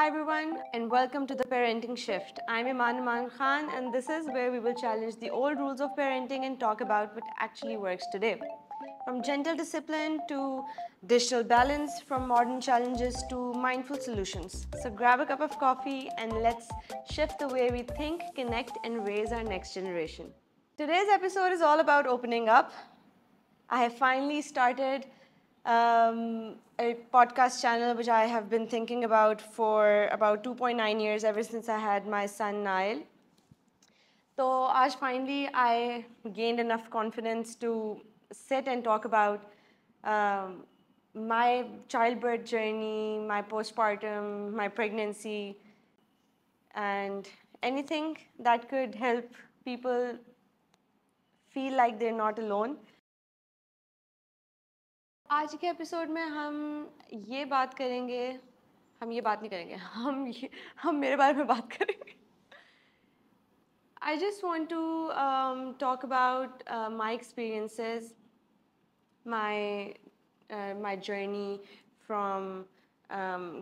Hi everyone and welcome to the Parenting Shift. I'm Iman Khan and this is where we will challenge the old rules of parenting and talk about what actually works today. From gentle discipline to digital balance, from modern challenges to mindful solutions. So grab a cup of coffee and let's shift the way we think, connect and raise our next generation. Today's episode is all about opening up. I have finally started a podcast channel which I have been thinking about for about 2.9 years, ever since I had my son Nile. So, आज finally I gained enough confidence to sit and talk about my childbirth journey, my postpartum, my pregnancy, and anything that could help people feel like they're not alone. आज के episode में हम ये बात करेंगे हम ये बात नहीं करेंगे हम मेरे बारे में बात करेंगे I just want to talk about my experiences, my journey from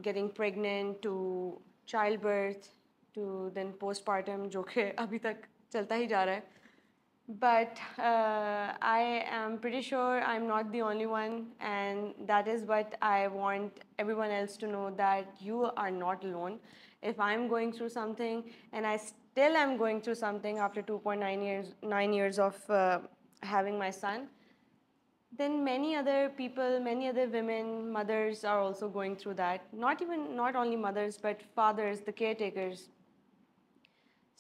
getting pregnant to childbirth to then postpartum, जो कि अभी तक चलता ही जा रहा है. But I am pretty sure I'm not the only one, and that is what I want everyone else to know, that you are not alone. If I'm going through something, and I still am going through something after 2.9 years, 9 years of having my son, then many other people, many other women, mothers are also going through that. Not only mothers, but fathers, the caretakers.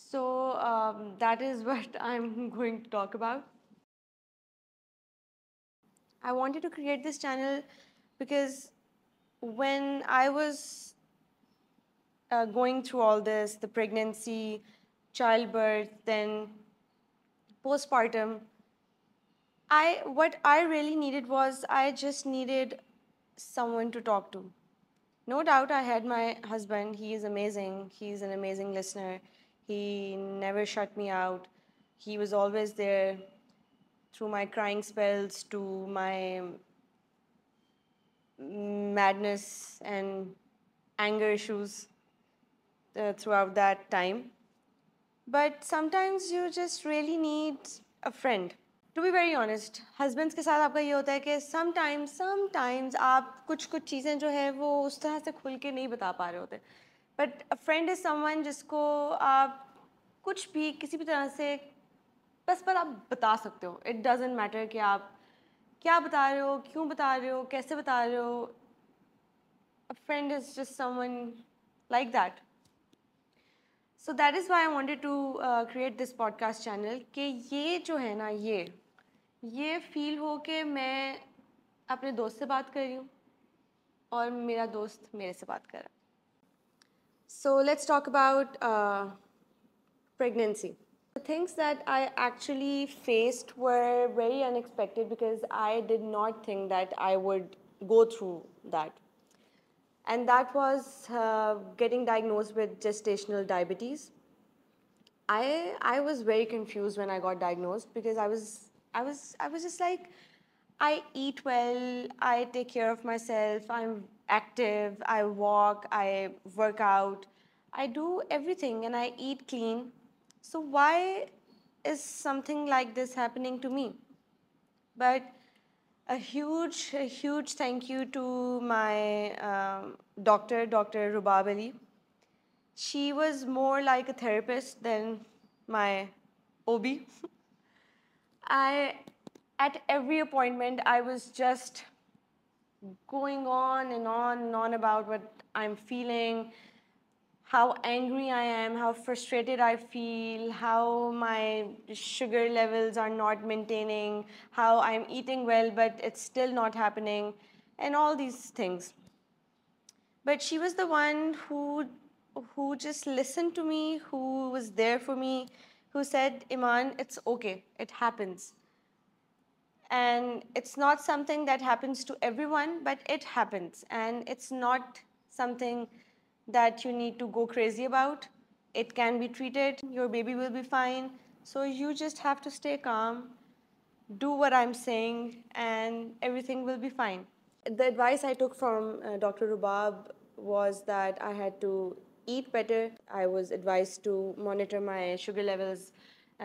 So that is what I'm going to talk about. I wanted to create this channel because when I was going through all this, the pregnancy, childbirth, then postpartum, what I really needed was, I just needed someone to talk to. No doubt I had my husband. He is amazing. He's an amazing listener. He never shut me out. He was always there through my crying spells to my madness and anger issues throughout that time. But sometimes you just really need a friend. To be very honest, husbands के साथ आपका ये होता है कि sometimes आप कुछ चीज़ें जो है वो उस तरह से खुल के नहीं बता पा रहे होते. But a friend is someone जिसको आप कुछ भी किसी भी तरह से बस पर आप बता सकते हो. It doesn't matter कि आप क्या बता रहे हो, क्यों बता रहे हो, कैसे बता रहे हो. A friend is just someone like that. So that is why I wanted to create this podcast channel, कि ये जो है ना, ये feel हो कि मैं अपने दोस्त से बात कर रही हूँ और मेरा दोस्त मेरे से बात कर रहा है. So let's talk about pregnancy. The things that I actually faced were very unexpected because I did not think that I would go through that. And that was getting diagnosed with gestational diabetes. I was very confused when I got diagnosed because I was just like, I eat well, I take care of myself, I'm active, I walk, I work out, I do everything and I eat clean. So why is something like this happening to me? But a huge thank you to my doctor, Dr. Rubab Ali. She was more like a therapist than my OB. I, at every appointment, I was just going on and on and on about what I'm feeling, how angry I am, how frustrated I feel, how my sugar levels are not maintaining, how I'm eating well but it's still not happening, and all these things. But she was the one who just listened to me, who was there for me, who said, Iman, it's okay, it happens. And it's not something that happens to everyone, but it happens. And it's not something that you need to go crazy about. It can be treated, your baby will be fine. So you just have to stay calm, do what I'm saying, and everything will be fine. The advice I took from Dr. Rubab was that I had to eat better. I was advised to monitor my sugar levels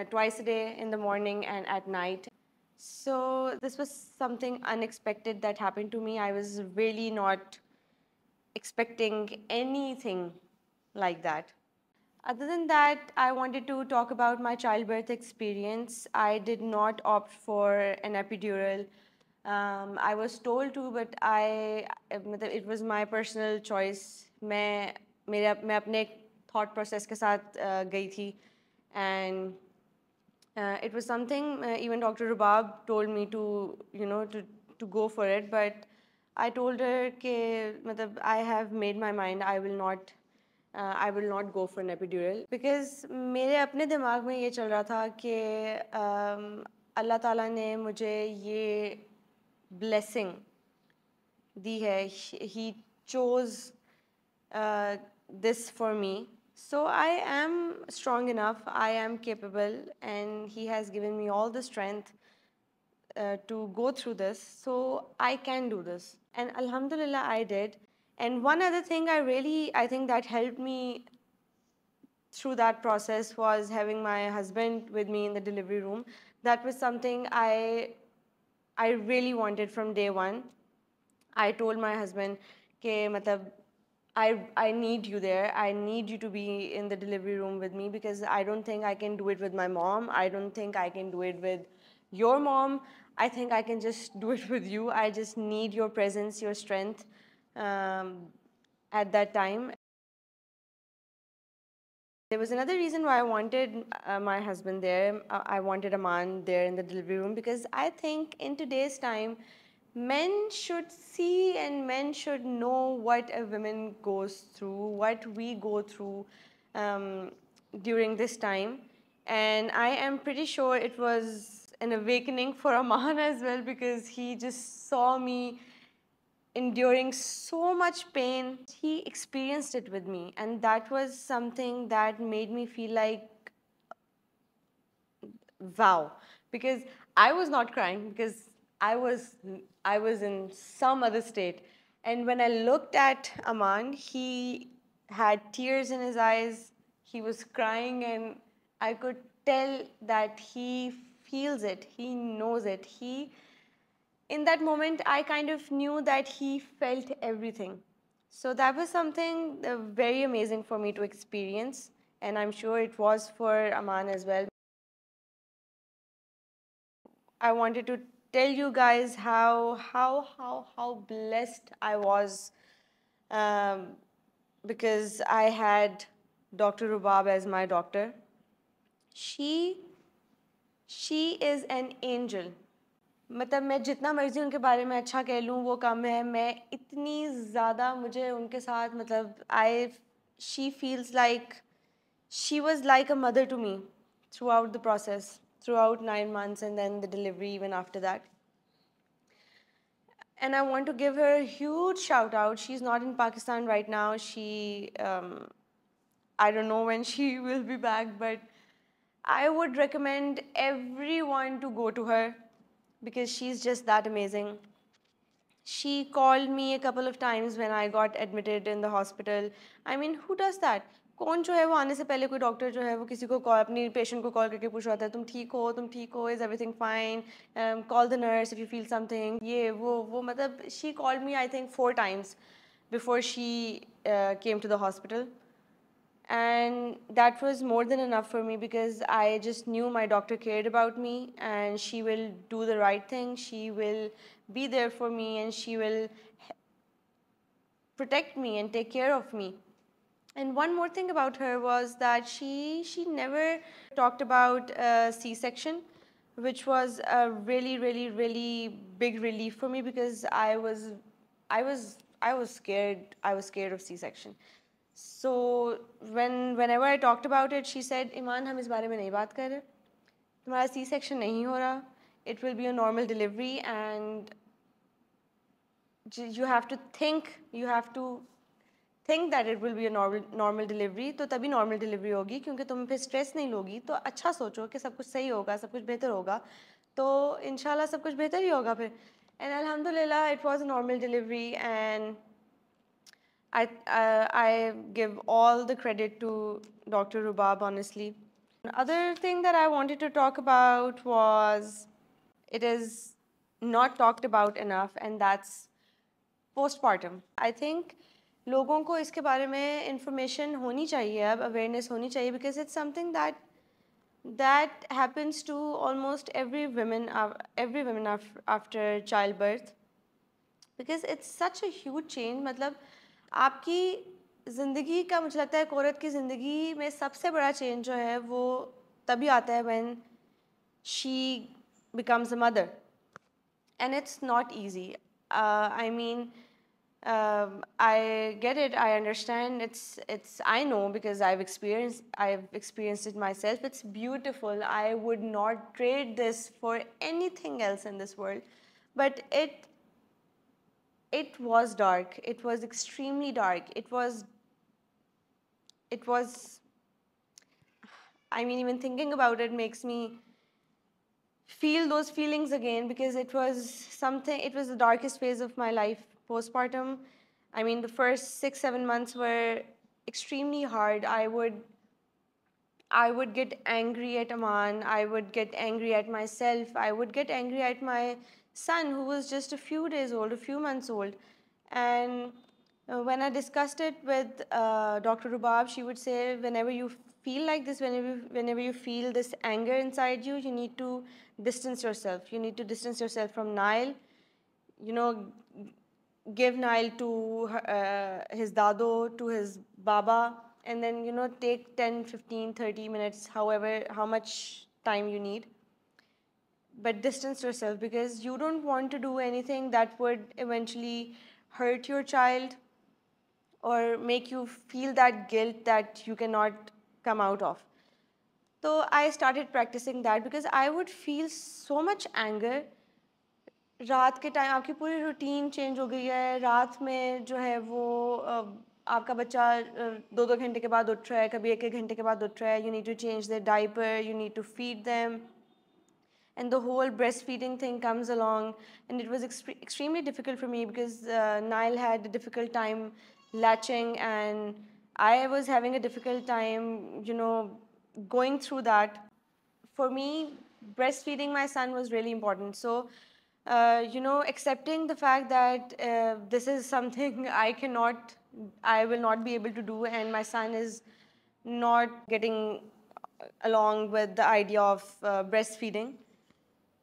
twice a day, in the morning and at night. So this was something unexpected that happened to me. I was really not expecting anything like that. Other than that, I wanted to talk about my childbirth experience. I did not opt for an epidural. I was told to, but it was my personal choice. मैं अपने thought process के साथ गई थी, and it was something even Dr. Rubab told me to, to go for it, but I told her कि I have made my mind. I will not go for an epidural because मेरे अपने दिमाग में ये चल रहा था कि अल्लाह ताला ने मुझे ये blessing दी है. He chose this for me. So I am strong enough, I am capable, and He has given me all the strength to go through this. So I can do this. And Alhamdulillah, I did. And one other thing I think that helped me through that process was having my husband with me in the delivery room. That was something I really wanted from day one. I told my husband कि I need you there. I need you to be in the delivery room with me because I don't think I can do it with my mom. I don't think I can do it with your mom. I think I can just do it with you. I just need your presence, your strength at that time. There was another reason why I wanted my husband there. I wanted Aman there in the delivery room because I think in today's time, men should see and men should know what a woman goes through, what we go through during this time. And I am pretty sure it was an awakening for Aman as well because he just saw me enduring so much pain. He experienced it with me, and that was something that made me feel like, wow, because I was not crying because I was in some other state. And when I looked at Aman, he had tears in his eyes. He was crying, and I could tell that he feels it. He knows it. In that moment, I kind of knew that he felt everything. So that was something very amazing for me to experience, and I'm sure it was for Aman as well. I wanted to tell you guys how blessed I was um, because I had Dr. Rubab as my doctor. She she is an angel. मतलब मैं जितना मर्जी उनके बारे में अच्छा कह लूँ वो कम है. मैं इतनी ज़्यादा मुझे उनके साथ she feels like she was like a mother to me throughout the process, throughout 9 months, and then the delivery even after that. And I want to give her a huge shout out. She's not in Pakistan right now. I don't know when she will be back, but I would recommend everyone to go to her because she's just that amazing. She called me a couple of times when I got admitted in the hospital. I mean, who does that? कौन जो है वो आने से पहले कोई doctor जो है वो किसी को कॉल अपनी पेशेंट को कॉल करके पूछ रहा था तुम ठीक हो is everything fine call the nurse if you feel something ये वो मतलब she called me I think 4 times before she came to the hospital. And that was more than enough for me because I just knew my doctor cared about me and she will do the right thing. She will be there for me and she will protect me and take care of me. And one more thing about her was that she never talked about C-section, which was a really big relief for me because I was scared. I was scared of C-section. So whenever I talked about it, she said, "Iman, हम इस बारे में नहीं बात कर रहे. तुम्हारा C-section नहीं हो रहा. It will be a normal delivery and you have to think that it will be a normal delivery. तो तभी normal delivery होगी क्योंकि तुम फिर stress नहीं लोगी. तो अच्छा सोचो कि सब कुछ सही होगा, सब कुछ बेहतर होगा. तो इंशाल्लाह सब कुछ बेहतर ही होगा फिर." And alhamdulillah, it was a normal delivery and I give all the credit to Dr. Rubab, honestly. Other thing that I wanted to talk about was it is not talked about enough, and that's postpartum. I think लोगों को इसके बारे में information होनी चाहिए, अब awareness होनी चाहिए, because it's something that happens to almost every woman after childbirth. Because it's such a huge change. मतलब आपकी ज़िंदगी का, मुझे लगता है एक औरत की ज़िंदगी में सबसे बड़ा चेंज जो है वो तभी आता है when she becomes a mother. And it's not easy. I mean, I get it. I understand. I know because I've experienced it myself. It's beautiful. I would not trade this for anything else in this world. But it was dark. It was extremely dark. It was. I mean, even thinking about it makes me feel those feelings again, because it was the darkest phase of my life, postpartum. I mean, the first 6-7 months were extremely hard. I would get angry at Aman. I would get angry at myself. I would get angry at my son, who was just a few days old, a few months old. And when I discussed it with Dr. Rubab, she would say, whenever you feel like this, whenever you feel this anger inside you, you need to distance yourself. You need to distance yourself from Nile. You know, give Nile to his dado, to his baba, and then, take 10, 15, 30 minutes, how much time you need. But distance yourself, because you don't want to do anything that would eventually hurt your child or make you feel that guilt that you cannot come out of. So I started practicing that, because I would feel so much anger. रात के time आपकी पूरी routine change हो गई है, रात में जो है वो आपका बच्चा 2-2 घंटे के बाद उठ रहा है, कभी 1-1 घंटे के बाद उठ रहा है. You need to change their diaper, you need to feed them, and the whole breastfeeding thing comes along, and it was extremely difficult for me, because Nile had a difficult time latching, and I was having a difficult time, going through that. For me, breastfeeding my son was really important. So, accepting the fact that this is something I will not be able to do, and my son is not getting along with the idea of breastfeeding.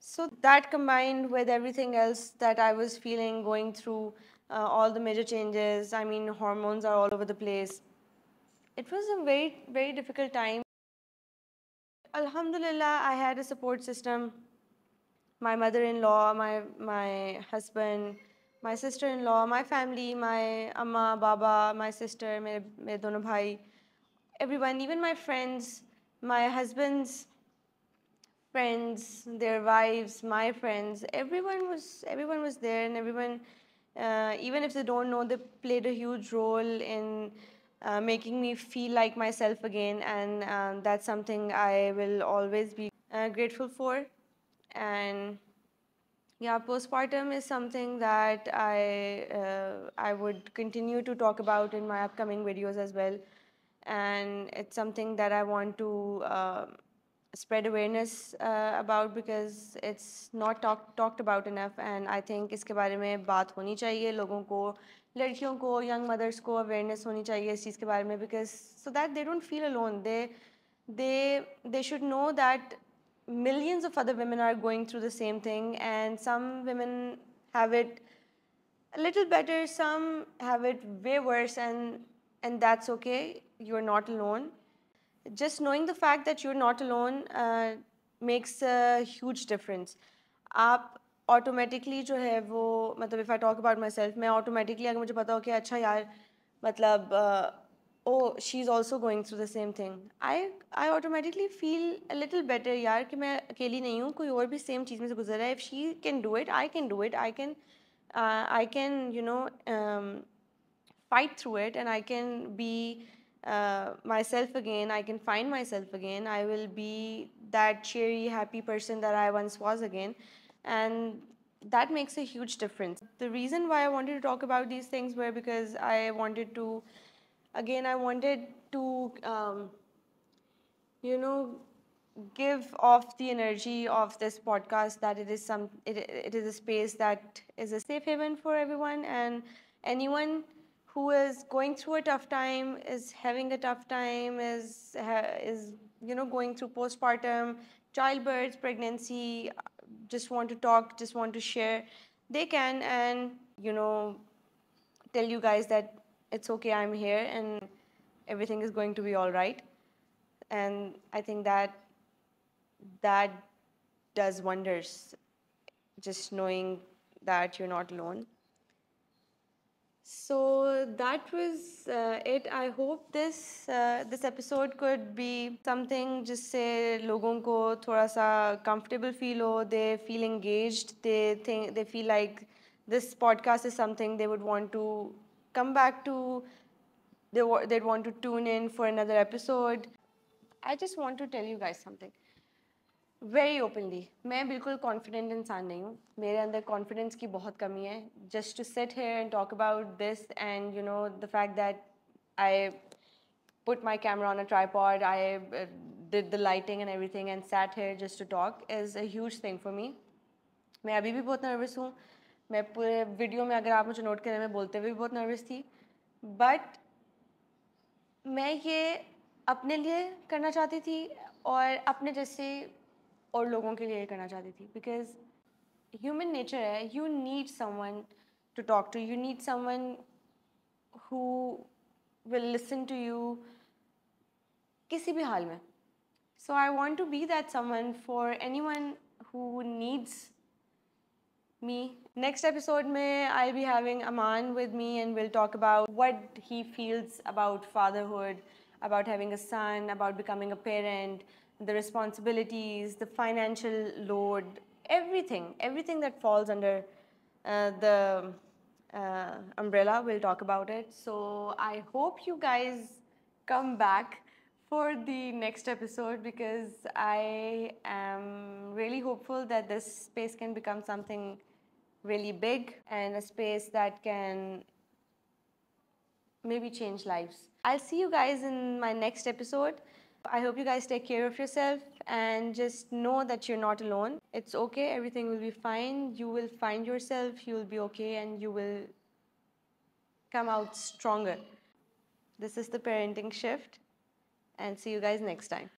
So that, combined with everything else that I was feeling, going through all the major changes, I mean, hormones are all over the place. It was a very, very difficult time. Alhamdulillah, I had a support system. My mother-in-law, my husband, my sister-in-law, my family, my amma, baba, my sister, mere dono bhai, everyone, even my friends, my husband's friends, their wives, my friends, everyone was there, and everyone, even if they don't know, they played a huge role in making me feel like myself again, and that's something I will always be grateful for. And yeah, postpartum is something that I would continue to talk about in my upcoming videos as well, and it's something that I want to spread awareness about, because it's not talked about enough, and I think इसके बारे में बात होनी चाहिए लोगों को, लड़कियों को, young mothers को awareness होनी चाहिए इस चीज़ के बारे में, because so that they don't feel alone. They should know that millions of other women are going through the same thing, and some women have it a little better, some have it way worse, and that's okay. You're not alone. Just knowing the fact that you're not alone makes a huge difference. आप automatically जो है वो, मतलब if I talk about myself, मैं automatically अगर मुझे पता हो कि अच्छा यार, मतलब oh, she's also going through the same thing, I automatically feel a little better यार, कि मैं अकेली नहीं हूँ, कोई और भी same चीज़ में से गुजर रहा है. If she can do it, I can do it. I can fight through it, and I can be myself again. I can find myself again. I will be that cheery, happy person that I once was again. And that makes a huge difference. The reason why I wanted to talk about these things were because I wanted to, again, I wanted to, you know, give off the energy of this podcast, that it is a space that is a safe haven for everyone, and anyone who is going through a tough time, is having a tough time, is going through postpartum, childbirth, pregnancy, just want to talk, just want to share, they can, and tell you guys that it's okay, I'm here, and everything is going to be all right. And I think that does wonders, just knowing that you're not alone. So that was it. I hope this episode could be something जिससे लोगों को थोड़ा सा comfortable feel हो, they feel engaged, they feel like this podcast is something they would want to come back to, they'd want to tune in for another episode. I just want to tell you guys something. Very openly, मैं बिल्कुल confident इंसान नहीं हूँ, मेरे अंदर confidence की बहुत कमी है. Just to sit here and talk about this, and the fact that I put my camera on a tripod, I did the lighting and everything and sat here just to talk is a huge thing for me. मैं अभी भी बहुत nervous हूँ. मैं पूरे video में, अगर आप मुझे नोट करें, मैं बोलते हुए भी बहुत नर्वस थी. बट मैं ये अपने लिए करना चाहती थी और अपने जैसे और लोगों के लिए करना चाहती थी, बिकॉज ह्यूमन नेचर है, you need someone to talk to, you need someone who will listen to you किसी भी हाल में. So I want to be that someone for anyone who needs me. Next episode mein I'll be having Aman with me and we'll talk about what he feels about fatherhood, about having a son, about becoming a parent, the responsibilities, the financial load, everything that falls under the umbrella. We'll talk about it. So I hope you guys come back for the next episode, because I am really hopeful that this space can become something really big and a space that can maybe change lives. I'll see you guys in my next episode. I hope you guys take care of yourself and just know that you're not alone. It's okay, everything will be fine. You will find yourself, you will be okay, and you will come out stronger. This is the Parenting Shift, and see you guys next time.